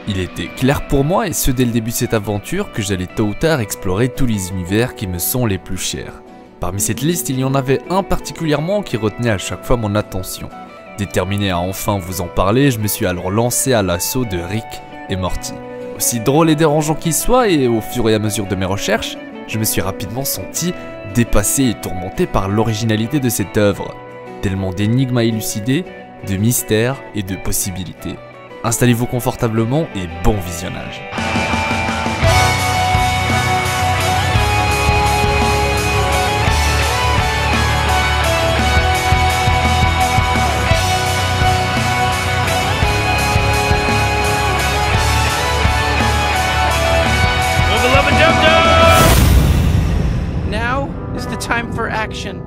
Il était clair pour moi, et ce dès le début de cette aventure, que j'allais tôt ou tard explorer tous les univers qui me sont les plus chers. Parmi cette liste, il y en avait un particulièrement qui retenait à chaque fois mon attention. Déterminé à enfin vous en parler, je me suis alors lancé à l'assaut de Rick et Morty. Aussi drôle et dérangeant qu'il soit, et au fur et à mesure de mes recherches, je me suis rapidement senti dépassé et tourmenté par l'originalité de cette œuvre. Tellement d'énigmes à élucider, de mystères et de possibilités. Installez-vous confortablement et bon visionnage. Now is the time for action.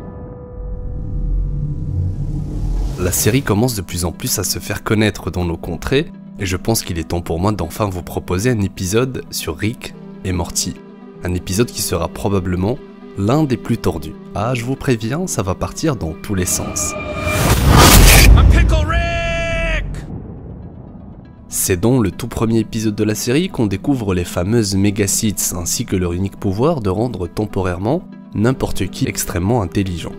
La série commence de plus en plus à se faire connaître dans nos contrées, et je pense qu'il est temps pour moi d'enfin vous proposer un épisode sur Rick et Morty. Un épisode qui sera probablement l'un des plus tordus. Ah, je vous préviens, ça va partir dans tous les sens. C'est dans le tout premier épisode de la série qu'on découvre les fameuses Megaseeds ainsi que leur unique pouvoir de rendre temporairement n'importe qui extrêmement intelligent.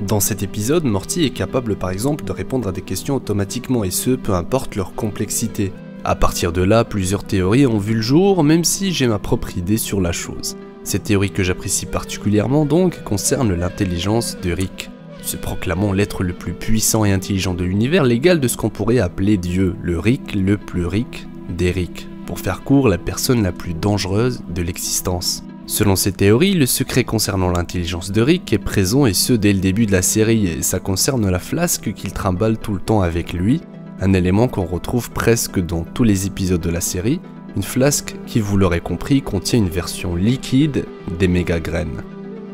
Dans cet épisode, Morty est capable par exemple de répondre à des questions automatiquement, et ce, peu importe leur complexité. A partir de là, plusieurs théories ont vu le jour, même si j'ai ma propre idée sur la chose. Cette théorie que j'apprécie particulièrement donc concerne l'intelligence de Rick, se proclamant l'être le plus puissant et intelligent de l'univers, l'égal de ce qu'on pourrait appeler Dieu, le Rick le plus Rick des Rick, pour faire court, la personne la plus dangereuse de l'existence. Selon ces théories, le secret concernant l'intelligence de Rick est présent, et ce dès le début de la série, et ça concerne la flasque qu'il trimballe tout le temps avec lui, un élément qu'on retrouve presque dans tous les épisodes de la série, une flasque qui, vous l'aurez compris, contient une version liquide des méga graines.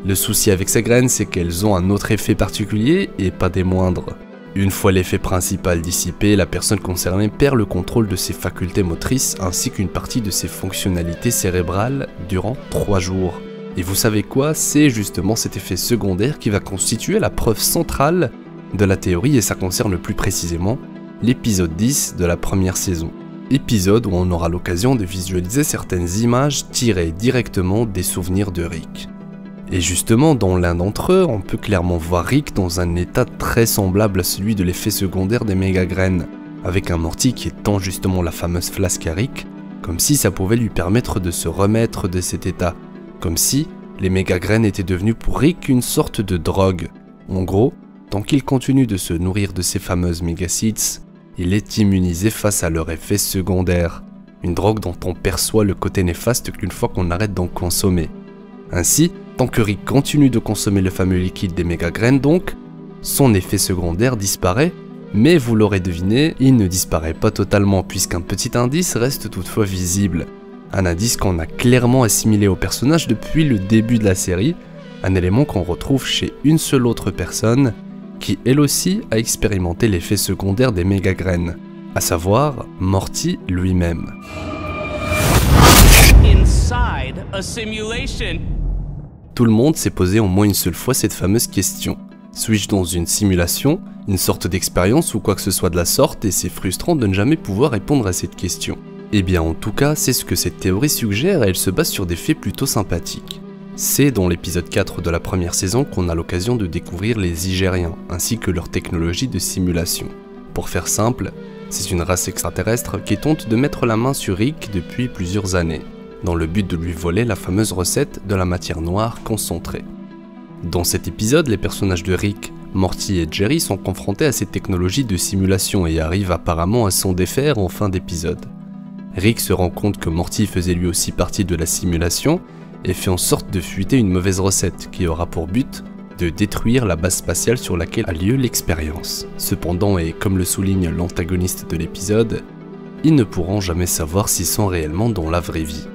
Le souci avec ces graines, c'est qu'elles ont un autre effet particulier, et pas des moindres. Une fois l'effet principal dissipé, la personne concernée perd le contrôle de ses facultés motrices ainsi qu'une partie de ses fonctionnalités cérébrales durant 3 jours. Et vous savez quoi? C'est justement cet effet secondaire qui va constituer la preuve centrale de la théorie, et ça concerne plus précisément l'épisode 10 de la première saison. Épisode où on aura l'occasion de visualiser certaines images tirées directement des souvenirs de Rick. Et justement, dans l'un d'entre eux, on peut clairement voir Rick dans un état très semblable à celui de l'effet secondaire des méga graines, avec un Morty qui tend justement la fameuse flasque à Rick, comme si ça pouvait lui permettre de se remettre de cet état, comme si les méga graines étaient devenues pour Rick une sorte de drogue. En gros, tant qu'il continue de se nourrir de ces fameuses Megaseeds, il est immunisé face à leur effet secondaire, une drogue dont on perçoit le côté néfaste qu'une fois qu'on arrête d'en consommer. Ainsi, tant que Rick continue de consommer le fameux liquide des méga graines donc, son effet secondaire disparaît, mais vous l'aurez deviné, il ne disparaît pas totalement puisqu'un petit indice reste toutefois visible. Un indice qu'on a clairement assimilé au personnage depuis le début de la série, un élément qu'on retrouve chez une seule autre personne, qui elle aussi a expérimenté l'effet secondaire des méga graines, à savoir Morty lui-même. Inside a simulation. Tout le monde s'est posé au moins une seule fois cette fameuse question. Suis-je dans une simulation, une sorte d'expérience ou quoi que ce soit de la sorte, et c'est frustrant de ne jamais pouvoir répondre à cette question. Eh bien en tout cas, c'est ce que cette théorie suggère, et elle se base sur des faits plutôt sympathiques. C'est dans l'épisode 4 de la première saison qu'on a l'occasion de découvrir les Igériens, ainsi que leur technologie de simulation. Pour faire simple, c'est une race extraterrestre qui tente de mettre la main sur Rick depuis plusieurs années, dans le but de lui voler la fameuse recette de la matière noire concentrée. Dans cet épisode, les personnages de Rick, Morty et Jerry sont confrontés à cette technologie de simulation et arrivent apparemment à s'en défaire en fin d'épisode. Rick se rend compte que Morty faisait lui aussi partie de la simulation et fait en sorte de fuiter une mauvaise recette qui aura pour but de détruire la base spatiale sur laquelle a lieu l'expérience. Cependant, et comme le souligne l'antagoniste de l'épisode, ils ne pourront jamais savoir s'ils sont réellement dans la vraie vie.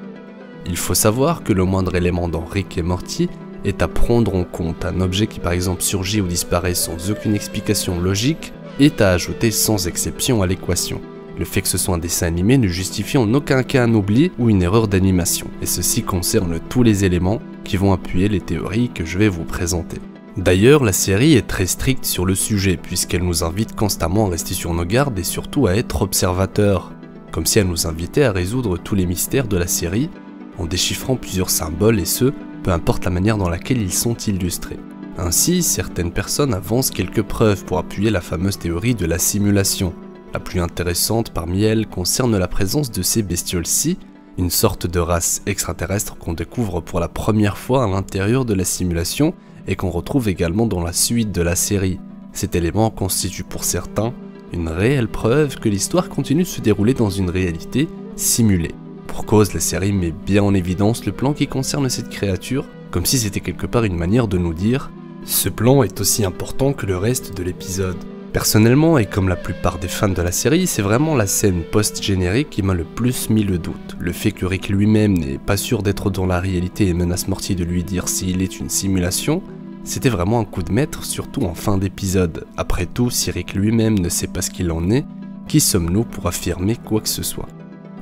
Il faut savoir que le moindre élément dans Rick et Morty est à prendre en compte. Un objet qui par exemple surgit ou disparaît sans aucune explication logique est à ajouter sans exception à l'équation. Le fait que ce soit un dessin animé ne justifie en aucun cas un oubli ou une erreur d'animation, et ceci concerne tous les éléments qui vont appuyer les théories que je vais vous présenter. D'ailleurs, la série est très stricte sur le sujet puisqu'elle nous invite constamment à rester sur nos gardes et surtout à être observateurs. comme si elle nous invitait à résoudre tous les mystères de la série en déchiffrant plusieurs symboles et ce, peu importe la manière dans laquelle ils sont illustrés. Ainsi, certaines personnes avancent quelques preuves pour appuyer la fameuse théorie de la simulation. La plus intéressante parmi elles concerne la présence de ces bestioles-ci, une sorte de race extraterrestre qu'on découvre pour la première fois à l'intérieur de la simulation et qu'on retrouve également dans la suite de la série. Cet élément constitue pour certains une réelle preuve que l'histoire continue de se dérouler dans une réalité simulée. Pour cause, la série met bien en évidence le plan qui concerne cette créature, comme si c'était quelque part une manière de nous dire « ce plan est aussi important que le reste de l'épisode ». Personnellement, et comme la plupart des fans de la série, c'est vraiment la scène post-générique qui m'a le plus mis le doute. Le fait que Rick lui-même n'est pas sûr d'être dans la réalité et menace Morty de lui dire s'il est une simulation, c'était vraiment un coup de maître, surtout en fin d'épisode. Après tout, si Rick lui-même ne sait pas ce qu'il en est, qui sommes-nous pour affirmer quoi que ce soit?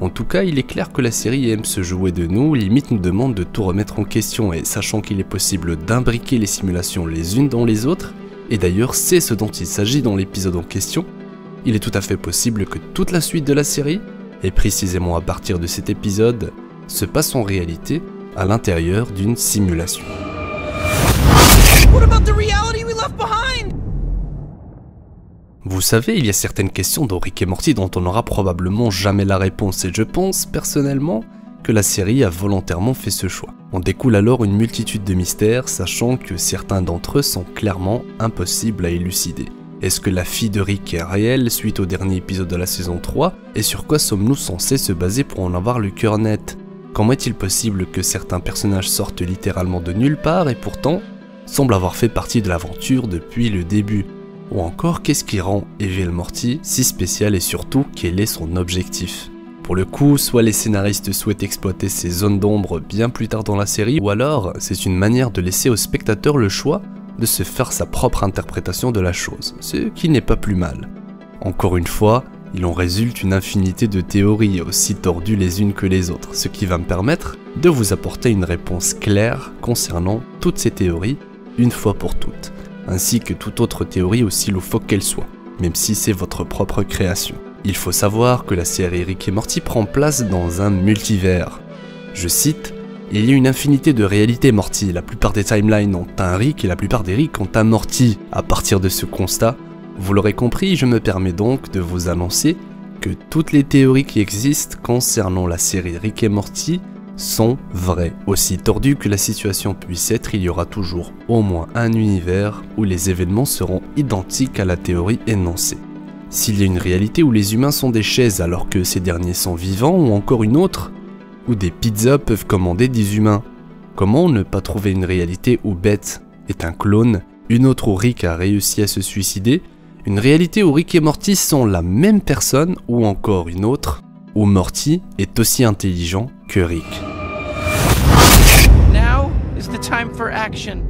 En tout cas, il est clair que la série aime se jouer de nous, limite nous demande de tout remettre en question, et sachant qu'il est possible d'imbriquer les simulations les unes dans les autres, et d'ailleurs c'est ce dont il s'agit dans l'épisode en question, il est tout à fait possible que toute la suite de la série, et précisément à partir de cet épisode, se passe en réalité à l'intérieur d'une simulation. What about the reality we left behind? Vous savez, il y a certaines questions dans Rick et Morty dont on n'aura probablement jamais la réponse, et je pense personnellement que la série a volontairement fait ce choix. On découle alors une multitude de mystères, sachant que certains d'entre eux sont clairement impossibles à élucider. Est-ce que la fille de Rick est réelle suite au dernier épisode de la saison 3 ? Et sur quoi sommes-nous censés se baser pour en avoir le cœur net ? Comment est-il possible que certains personnages sortent littéralement de nulle part et pourtant semblent avoir fait partie de l'aventure depuis le début ? Ou encore, qu'est-ce qui rend Evil Morty si spécial et surtout, quel est son objectif ? Pour le coup, soit les scénaristes souhaitent exploiter ces zones d'ombre bien plus tard dans la série, ou alors c'est une manière de laisser au spectateur le choix de se faire sa propre interprétation de la chose, ce qui n'est pas plus mal. Encore une fois, il en résulte une infinité de théories aussi tordues les unes que les autres, ce qui va me permettre de vous apporter une réponse claire concernant toutes ces théories, une fois pour toutes, ainsi que toute autre théorie aussi loufoque qu'elle soit, même si c'est votre propre création. Il faut savoir que la série Rick et Morty prend place dans un multivers. Je cite, « Il y a une infinité de réalités Morty, la plupart des timelines ont un Rick et la plupart des Rick ont un Morty. » À partir de ce constat, vous l'aurez compris, je me permets donc de vous annoncer que toutes les théories qui existent concernant la série Rick et Morty sont vraies. Aussi tordues que la situation puisse être, il y aura toujours au moins un univers où les événements seront identiques à la théorie énoncée. S'il y a une réalité où les humains sont des chaises alors que ces derniers sont vivants, ou encore une autre où des pizzas peuvent commander des humains, comment ne pas trouver une réalité où Beth est un clone, une autre où Rick a réussi à se suicider, une réalité où Rick et Morty sont la même personne, ou encore une autre où Morty est aussi intelligent que Rick. Now is the time for action.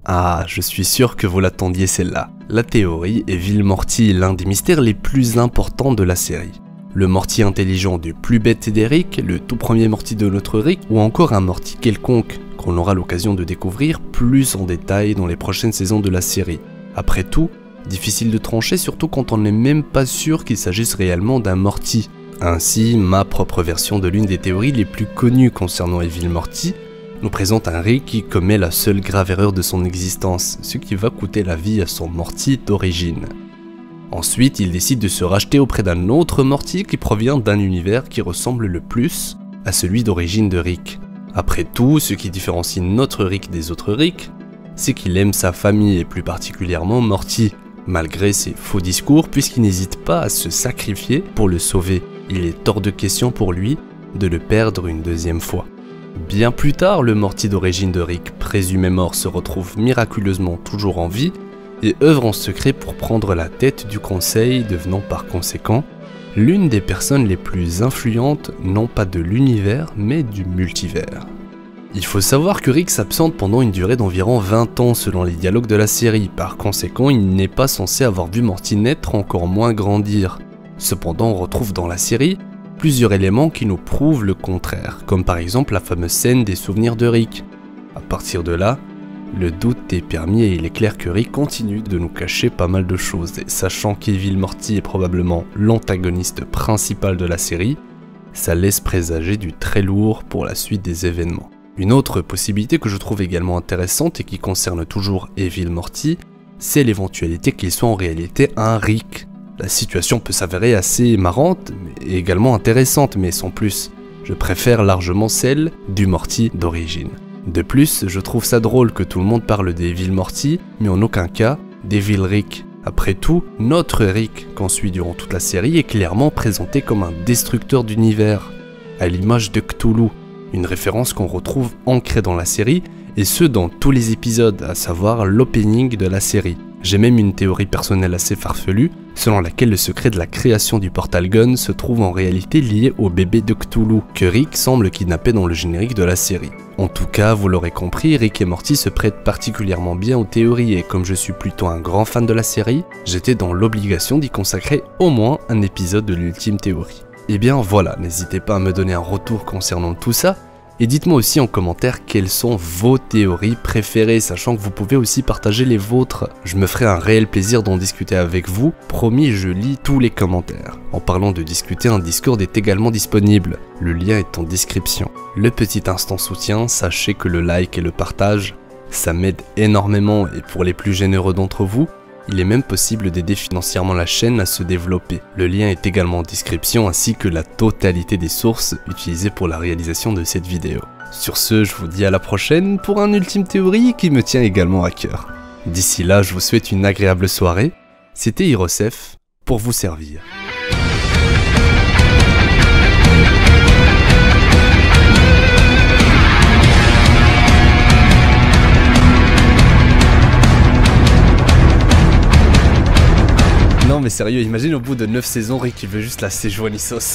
Ah, je suis sûr que vous l'attendiez celle-là. La théorie Evil Morty est l'un des mystères les plus importants de la série. Le Morty intelligent du plus bête des Rick, le tout premier Morty de notre Rick, ou encore un Morty quelconque qu'on aura l'occasion de découvrir plus en détail dans les prochaines saisons de la série. Après tout, difficile de trancher surtout quand on n'est même pas sûr qu'il s'agisse réellement d'un Morty. Ainsi, ma propre version de l'une des théories les plus connues concernant Evil Morty nous présente un Rick qui commet la seule grave erreur de son existence, ce qui va coûter la vie à son Morty d'origine. Ensuite, il décide de se racheter auprès d'un autre Morty qui provient d'un univers qui ressemble le plus à celui d'origine de Rick. Après tout, ce qui différencie notre Rick des autres Rick, c'est qu'il aime sa famille et plus particulièrement Morty, malgré ses faux discours puisqu'il n'hésite pas à se sacrifier pour le sauver. Il est hors de question pour lui de le perdre une deuxième fois. Bien plus tard, le Morty d'origine de Rick, présumé mort, se retrouve miraculeusement toujours en vie et œuvre en secret pour prendre la tête du conseil, devenant par conséquent l'une des personnes les plus influentes, non pas de l'univers, mais du multivers. Il faut savoir que Rick s'absente pendant une durée d'environ 20 ans selon les dialogues de la série, par conséquent il n'est pas censé avoir vu Morty naître, encore moins grandir. Cependant, on retrouve dans la série plusieurs éléments qui nous prouvent le contraire, comme par exemple la fameuse scène des souvenirs de Rick. À partir de là, le doute est permis et il est clair que Rick continue de nous cacher pas mal de choses. Et sachant qu'Evil Morty est probablement l'antagoniste principal de la série, ça laisse présager du très lourd pour la suite des événements. Une autre possibilité que je trouve également intéressante et qui concerne toujours Evil Morty, c'est l'éventualité qu'il soit en réalité un Rick. La situation peut s'avérer assez marrante, mais également intéressante, mais sans plus. Je préfère largement celle du Morty d'origine. De plus, je trouve ça drôle que tout le monde parle d'Evil Morty, mais en aucun cas d'Evil Rick. Après tout, notre Rick, qu'on suit durant toute la série, est clairement présenté comme un destructeur d'univers, à l'image de Cthulhu, une référence qu'on retrouve ancrée dans la série, et ce dans tous les épisodes, à savoir l'opening de la série. J'ai même une théorie personnelle assez farfelue, selon laquelle le secret de la création du Portal Gun se trouve en réalité lié au bébé de Cthulhu, que Rick semble kidnapper dans le générique de la série. En tout cas, vous l'aurez compris, Rick et Morty se prêtent particulièrement bien aux théories et comme je suis plutôt un grand fan de la série, j'étais dans l'obligation d'y consacrer au moins un épisode de l'ultime théorie. Et bien voilà, n'hésitez pas à me donner un retour concernant tout ça, et dites-moi aussi en commentaire quelles sont vos théories préférées, sachant que vous pouvez aussi partager les vôtres. Je me ferai un réel plaisir d'en discuter avec vous, promis je lis tous les commentaires. En parlant de discuter, un Discord est également disponible, le lien est en description. Le petit instant soutien, sachez que le like et le partage, ça m'aide énormément et pour les plus généreux d'entre vous, il est même possible d'aider financièrement la chaîne à se développer. Le lien est également en description ainsi que la totalité des sources utilisées pour la réalisation de cette vidéo. Sur ce, je vous dis à la prochaine pour un ultime théorie qui me tient également à cœur. D'ici là, je vous souhaite une agréable soirée. C'était Hirosef pour vous servir. Non mais sérieux, imagine au bout de 9 saisons, Rick il veut juste la Szechuan sauce.